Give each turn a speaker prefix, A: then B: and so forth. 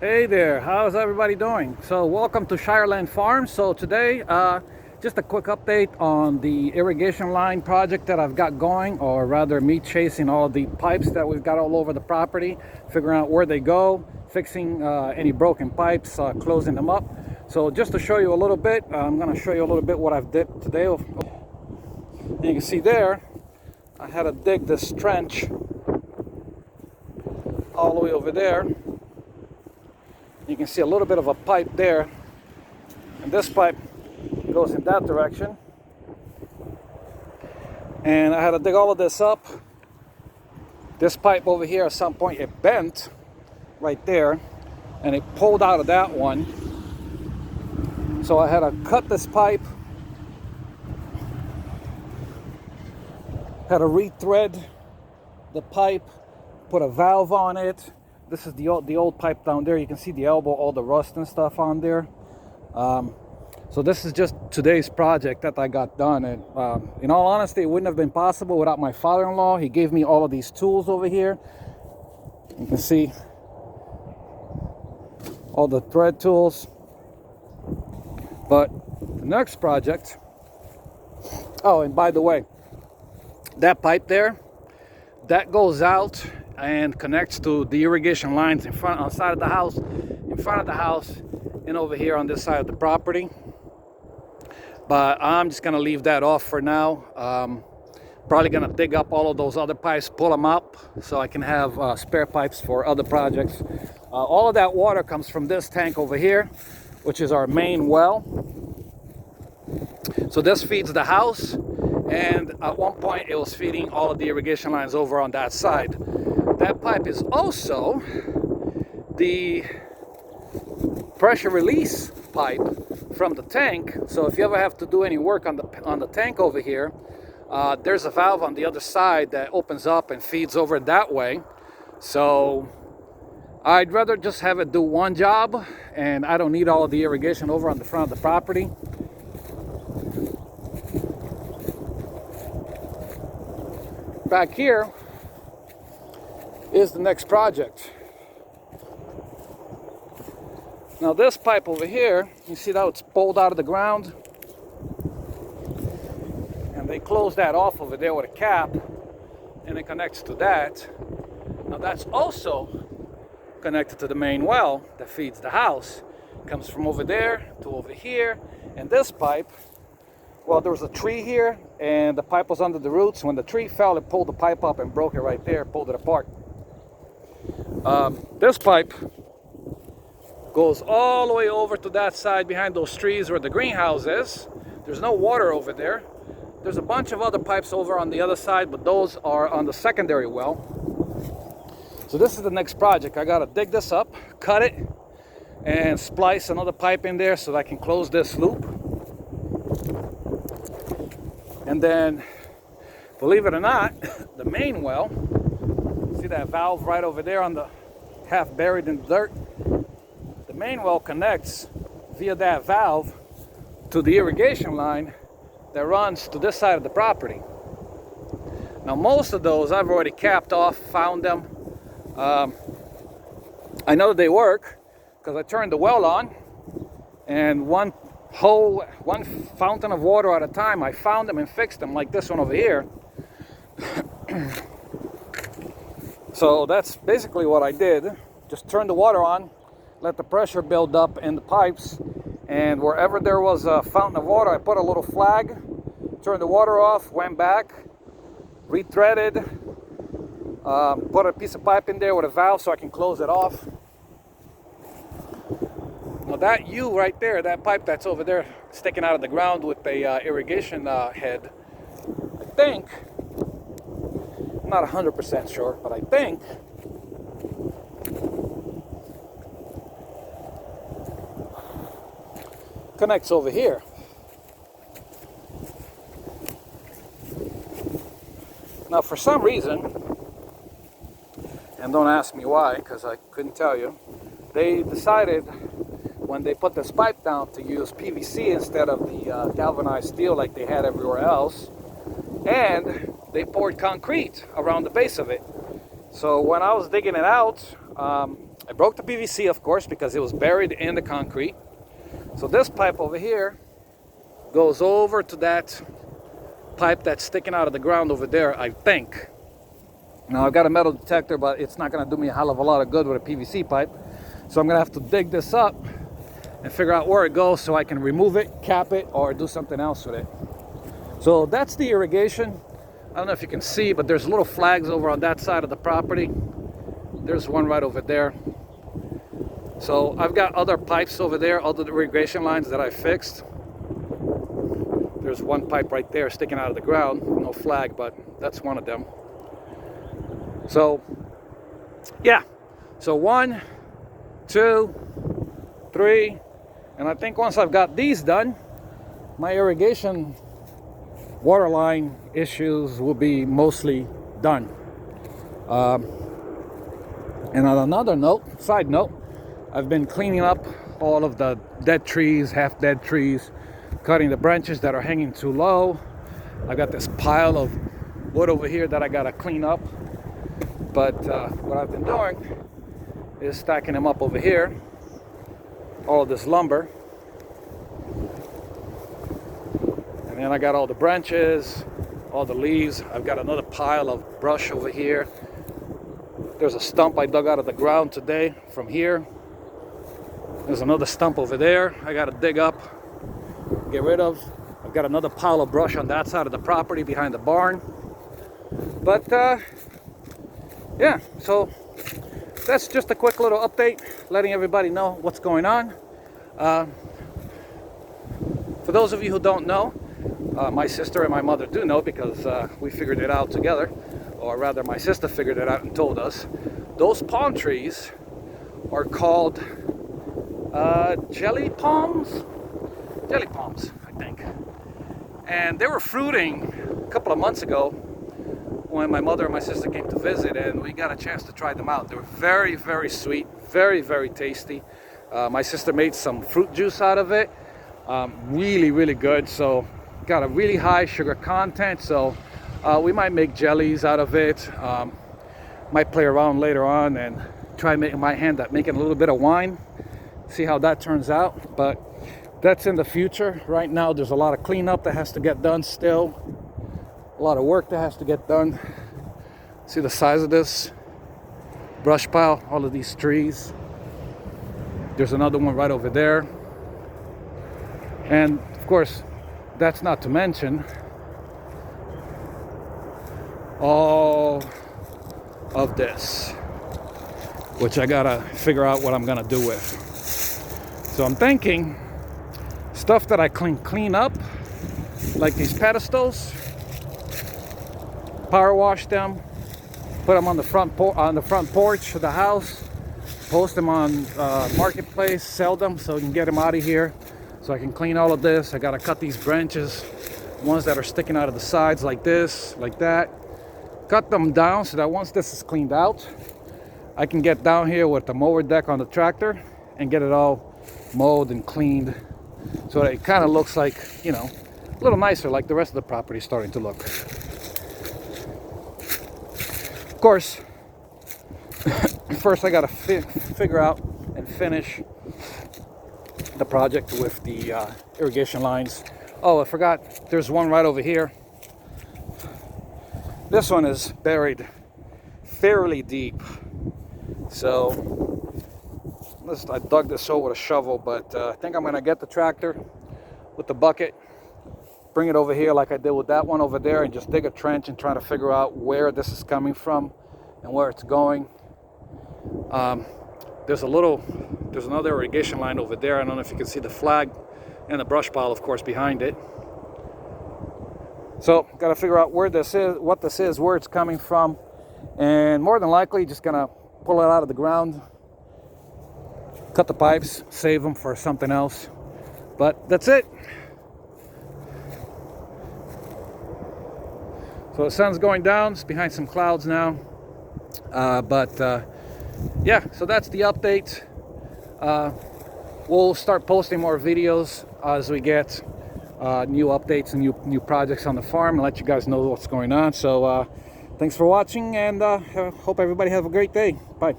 A: Hey there, how's everybody doing? So welcome to ShireLand Farm. So today, just a quick update on the irrigation line project that I've got going, or rather me chasing all the pipes that we've got all over the property, figuring out where they go, fixing any broken pipes, closing them up. So just to show you a little bit, I'm going to show you a little bit what I've did today. You can see there, I had to dig this trench all the way over there. You can see a little bit of a pipe there, and this pipe goes in that direction, and I had to dig all of this up. This pipe over here, at some point it bent right there and it pulled out of that one, so I had to cut this pipe, had to rethread the pipe, put a valve on it. This is the old pipe down there. You can see the elbow, all the rust and stuff on there. So this is just today's project that I got done. And in all honesty, it wouldn't have been possible without my father-in-law. He gave me all of these tools over here. You can see all the thread tools. But the next project, oh, and by the way, that pipe there, that goes out and connects to the irrigation lines in front, on the side of the house, in front of the house, and over here on this side of the property. But I'm just gonna leave that off for now. Probably gonna dig up all of those other pipes, pull them up, so I can have spare pipes for other projects. All of that water comes from this tank over here, which is our main well. So this feeds the house, and at one point it was feeding all of the irrigation lines over on that side. That pipe is also the pressure release pipe from the tank. So if you ever have to do any work on the tank over here, there's a valve on the other side that opens up and feeds over that way. So I'd rather just have it do one job, and I don't need all of the irrigation over on the front of the property. Back here is the next project. Now this pipe over here, you see how it's pulled out of the ground, and they close that off over there with a cap, and it connects to that. Now that's also connected to the main well that feeds the house. It comes from over there to over here, and this pipe, well, there was a tree here and the pipe was under the roots. When the tree fell, it pulled the pipe up and broke it right there, pulled it apart. This pipe goes all the way over to that side behind those trees where the greenhouse is. There's no water over there. There's a bunch of other pipes over on the other side, but those are on the secondary well. So this is the next project. I gotta dig this up, cut it, and splice another pipe in there so that I can close this loop. And then, believe it or not, the main well, see that valve right over there on the half buried in the dirt? The main well connects via that valve to the irrigation line that runs to this side of the property. Now most of those I've already capped off, found them. I know they work because I turned the well on, and one fountain of water at a time, I found them and fixed them, like this one over here. So that's basically what I did. Just turned the water on, let the pressure build up in the pipes, and wherever there was a fountain of water, I put a little flag, turned the water off, went back, rethreaded, put a piece of pipe in there with a valve so I can close it off. Now that U right there, that pipe that's over there sticking out of the ground with the irrigation head, I think, I'm not 100% sure, but I think connects over here. Now for some reason, and don't ask me why because I couldn't tell you, they decided when they put this pipe down to use PVC instead of the galvanized steel like they had everywhere else, and they poured concrete around the base of it. So when I was digging it out, I broke the PVC, of course, because it was buried in the concrete. So this pipe over here goes over to that pipe that's sticking out of the ground over there, I think. Now I've got a metal detector, but it's not going to do me a hell of a lot of good with a PVC pipe. So I'm going to have to dig this up and figure out where it goes so I can remove it, cap it, or do something else with it. So that's the irrigation. I don't know if you can see, but there's little flags over on that side of the property. There's one right over there. So I've got other pipes over there, other irrigation lines that I fixed. There's one pipe right there sticking out of the ground, no flag, but that's one of them. So yeah, so 1, 2, 3, and I think once I've got these done, my irrigation water line issues will be mostly done. And on another note, side note, I've been cleaning up all of the dead trees, half dead trees, cutting the branches that are hanging too low. I got this pile of wood over here that I gotta clean up. But what I've been doing is stacking them up over here, all of this lumber. And then I got all the branches, all the leaves. I've got another pile of brush over here. There's a stump I dug out of the ground today from here. There's another stump over there I gotta dig up, get rid of. I've got another pile of brush on that side of the property behind the barn. But yeah, so that's just a quick little update, letting everybody know what's going on. For those of you who don't know, my sister and my mother do know, because we figured it out together, or rather my sister figured it out and told us. Those palm trees are called jelly palms, I think. And they were fruiting a couple of months ago when my mother and my sister came to visit, and we got a chance to try them out. They were very, very sweet, very, very tasty. My sister made some fruit juice out of it. Really, really good. So got a really high sugar content. So we might make jellies out of it. Might play around later on and try making my hand at making a little bit of wine. See how that turns out. But that's in the future. Right now, there's a lot of cleanup that has to get done still. A lot of work that has to get done. See the size of this brush pile, all of these trees. There's another one right over there. And of course, that's not to mention all of this, which I gotta figure out what I'm gonna do with. So I'm thinking stuff that I clean up, like these pedestals, power wash them, put them on the front porch of the house, post them on marketplace, sell them so you can get them out of here. So I can clean all of this. I gotta cut these branches, ones that are sticking out of the sides like this, like that. Cut them down so that once this is cleaned out, I can get down here with the mower deck on the tractor and get it all mowed and cleaned, so that it kind of looks like, you know, a little nicer, like the rest of the property is starting to look. Of course, first I gotta figure out and finish the project with the irrigation lines. Oh, I forgot, there's one right over here. This one is buried fairly deep. So I dug this hole with a shovel, but I think I'm gonna get the tractor with the bucket, bring it over here like I did with that one over there, and just dig a trench and try to figure out where this is coming from and where it's going. There's another irrigation line over there. I don't know if you can see the flag and the brush pile, of course, behind it. So got to figure out where this is, what this is, where it's coming from, and more than likely just gonna pull it out of the ground, cut the pipes, save them for something else. But that's it. So the sun's going down. It's behind some clouds now. Yeah, so that's the update. We'll start posting more videos as we get new updates and new projects on the farm, and let you guys know what's going on. So thanks for watching, and hope everybody have a great day. Bye.